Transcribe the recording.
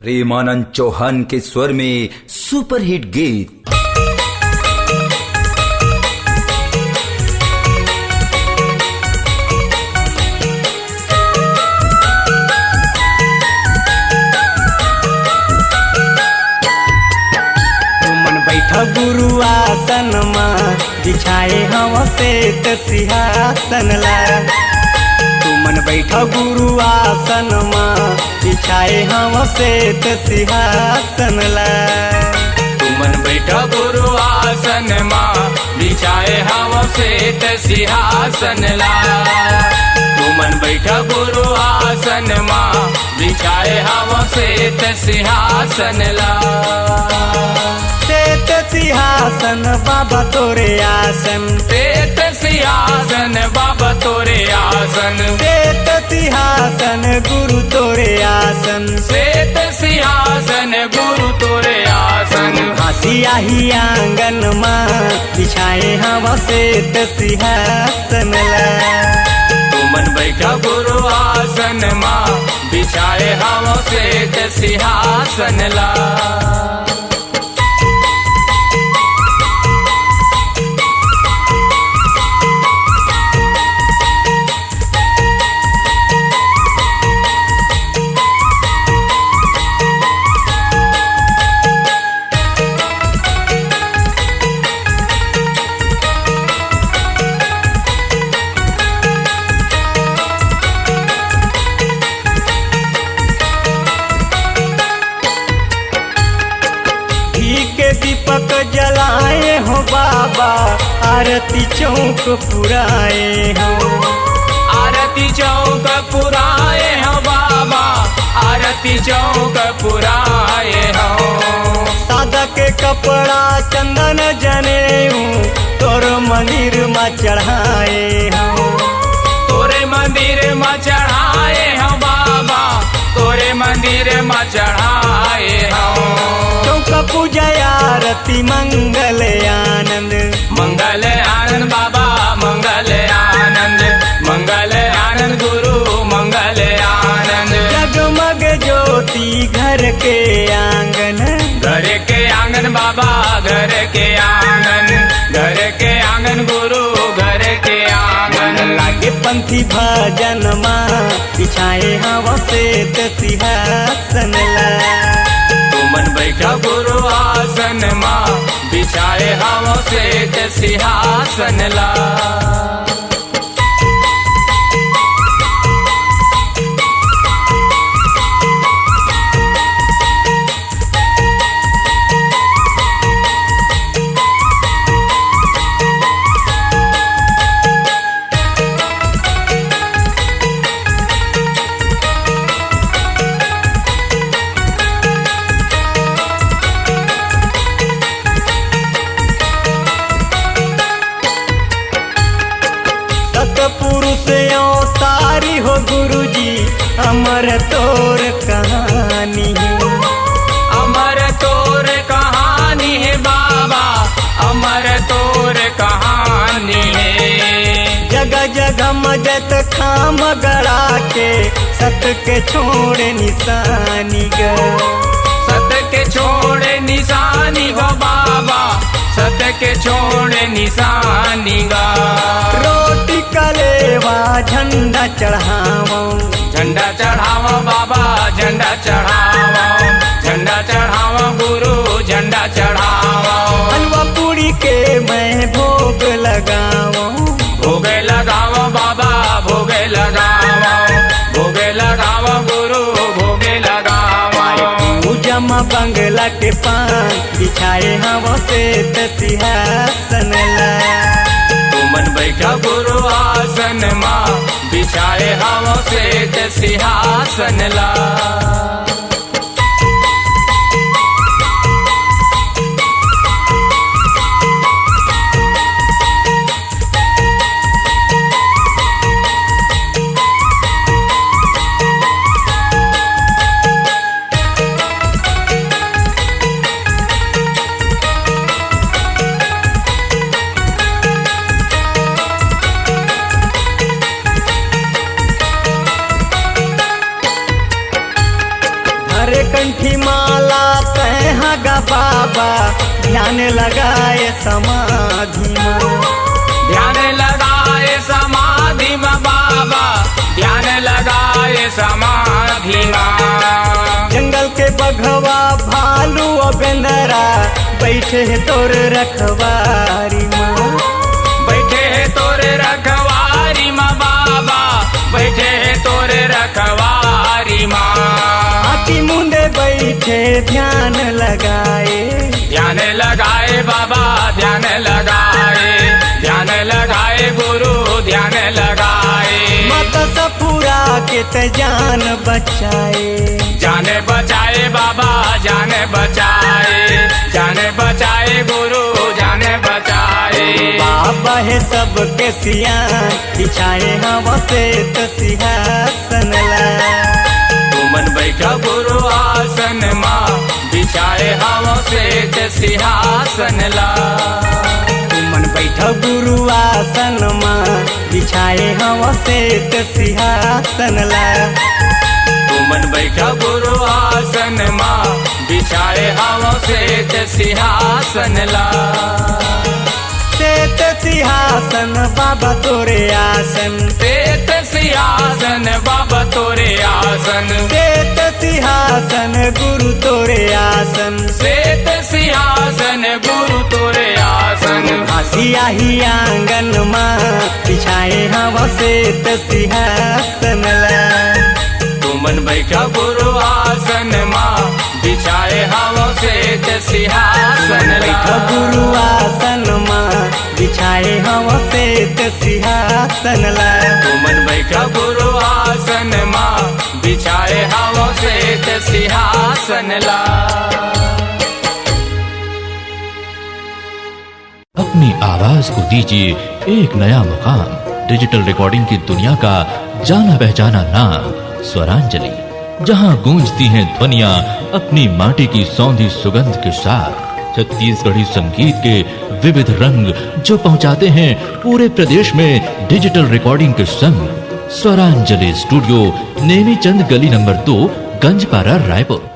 प्रेमानंद चौहान के स्वर में सुपरहिट गीत। बैठा गुरु आसन माँ बिछाए हम श्वेत सिंहासन ला। तुमन बैठा गुरु आसन माँ बिछाए हम श्वेत सिंहासन ला। तुमन बैठा गुरु आसन माँ बिछाए हम श्वेत सिंहासन ला। तुमन बैठा गुरु आसन माँ बिछाए हम श्वेत सिंहासन ला। श्वेत सिंहासन बाबा तोरे आसन, श्वेत सिंहासन बाबा तोरे आसन, श्वेत सिंहासन गुरु तोरे आसन, श्वेत सिंहासन गुरु तोरे आसन। हंसिया ही आंगन माँ बिछाए हम श्वेत सिंहासन ला। तुमन बैठा गुरु आसन माँ बिछाए हम श्वेत सिंहासन ला। दीपक जलाए हो बाबा, आरती चौक पुराए हो। आरती चौक पुराए हो बाबा, आरती चौक पुराए हो। सादा के कपड़ा चंदन जनेऊ तोर मंदिर में चढ़ाए हो। तोरे मंदिर में चढ़ाए हो बाबा, तोरे मंदिर में चढ़ाए हो। चौक पूजा आरती मंगल आनंद, मंगल आनंद बाबा मंगल आनंद, मंगल आनंद गुरु मंगल आनंद। जगमग ज्योति घर के आंगन, घर के आंगन बाबा घर के आंगन, घर के आंगन गुरु घर के आंगन। लागे पंथी भजन माँ बिछाए हम श्वेत सिंहासन ला। तुमन बैठा गुरु आसन माँ बिछाए हम श्वेत सिंहासन ला। पुरुष अवतारी हो गुरुजी, अमर तोर कहानी है। अमर तोर कहानी है बाबा, अमर तोर कहानी है। जगह जगह मजत खाम गड़ा के सत के छोड़े निशानी ग। सत के छोड़े निशानी गो बाबा, सत के छोड़े निशानी गा। रोटी कलेवा झंडा चढ़ावो, झंडा चढ़ावा बाबा झंडा चढ़ावा, झंडा चढ़ावा गुरु झंडा चढ़ावा। हलवा पूरी के मैं भोग लगावो, भोग लगावा बाबा भोग लगावा, भोग लगावा गुरु भोग लगावा। जमा बंगला के पान बिछाए हम श्वेत सिंहासन ला। तुमन बैठा गुरु आसन माँ बिछाए हम श्वेत सिंहासन ला। ध्यान लगाए समाधि में। ध्यान लगाए समाधि में बाबा, ध्यान लगाए समाधि में। जंगल के बघवा भालू और बेंदरा बैठे है तोर रखवारी माँ। बैठे है तोरे रखवारी माँ बाबा, बैठे है तोरे रखवारी माँ। आँखी मुंदे बैठे ध्यान लगाए। ध्यान लगाए बाबा, ध्यान लगाए, ध्यान लगाए गुरु, ध्यान लगाए। माता सपूरा के ते जान बचाए। जान बचाए बाबा, जान बचाए, जान बचाए गुरु, जान बचाए। बाबा है सबके सियान, बिछाए हवा से तो सिंहासन ला। तुमन बैठा गुरु आसन माँ, बिछाए हवा से ते सिंहासन ला। तुमन बैठा गुरु आसन माँ, बिछाए हवा से तो सिंहासन ला। तुमन बैठा गुरु आसन माँ, बिछाए हवा से ते सिंहासन ला। श्वेत सिंहासन बाबा तोरे आसन। श्वेत सिंहासन बाबा तोरे आसन। श्वेत सिंहासन गुरु तोरे आसन। श्वेत सिंहासन गुरु तोरे आसन। हसिया ही आंगन माँ, बिछाए हवा से तो सिंहासन ला। तुमन बैठा गुरु आसन माँ, बिछाए हवा से ते सिंहासन बैठा ला। गुरु आसन माँ, बिछाए हवा से तो सिंहासन ला। तुमन बैठा गुरु आसन माँ, बिछाए हवा से ते सिंहासन ला। अपनी आवाज को दीजिए एक नया मुकाम। डिजिटल रिकॉर्डिंग की दुनिया का जाना पहचाना नाम स्वरांजलि, जहां गूंजती हैं ध्वनियां अपनी माटी की सौंधी सुगंध के साथ। छत्तीसगढ़ी संगीत के विविध रंग जो पहुंचाते हैं पूरे प्रदेश में डिजिटल रिकॉर्डिंग के संग। स्वरांजलि स्टूडियो, नेमीचंद गली नंबर 2, गंजपारा, रायपुर।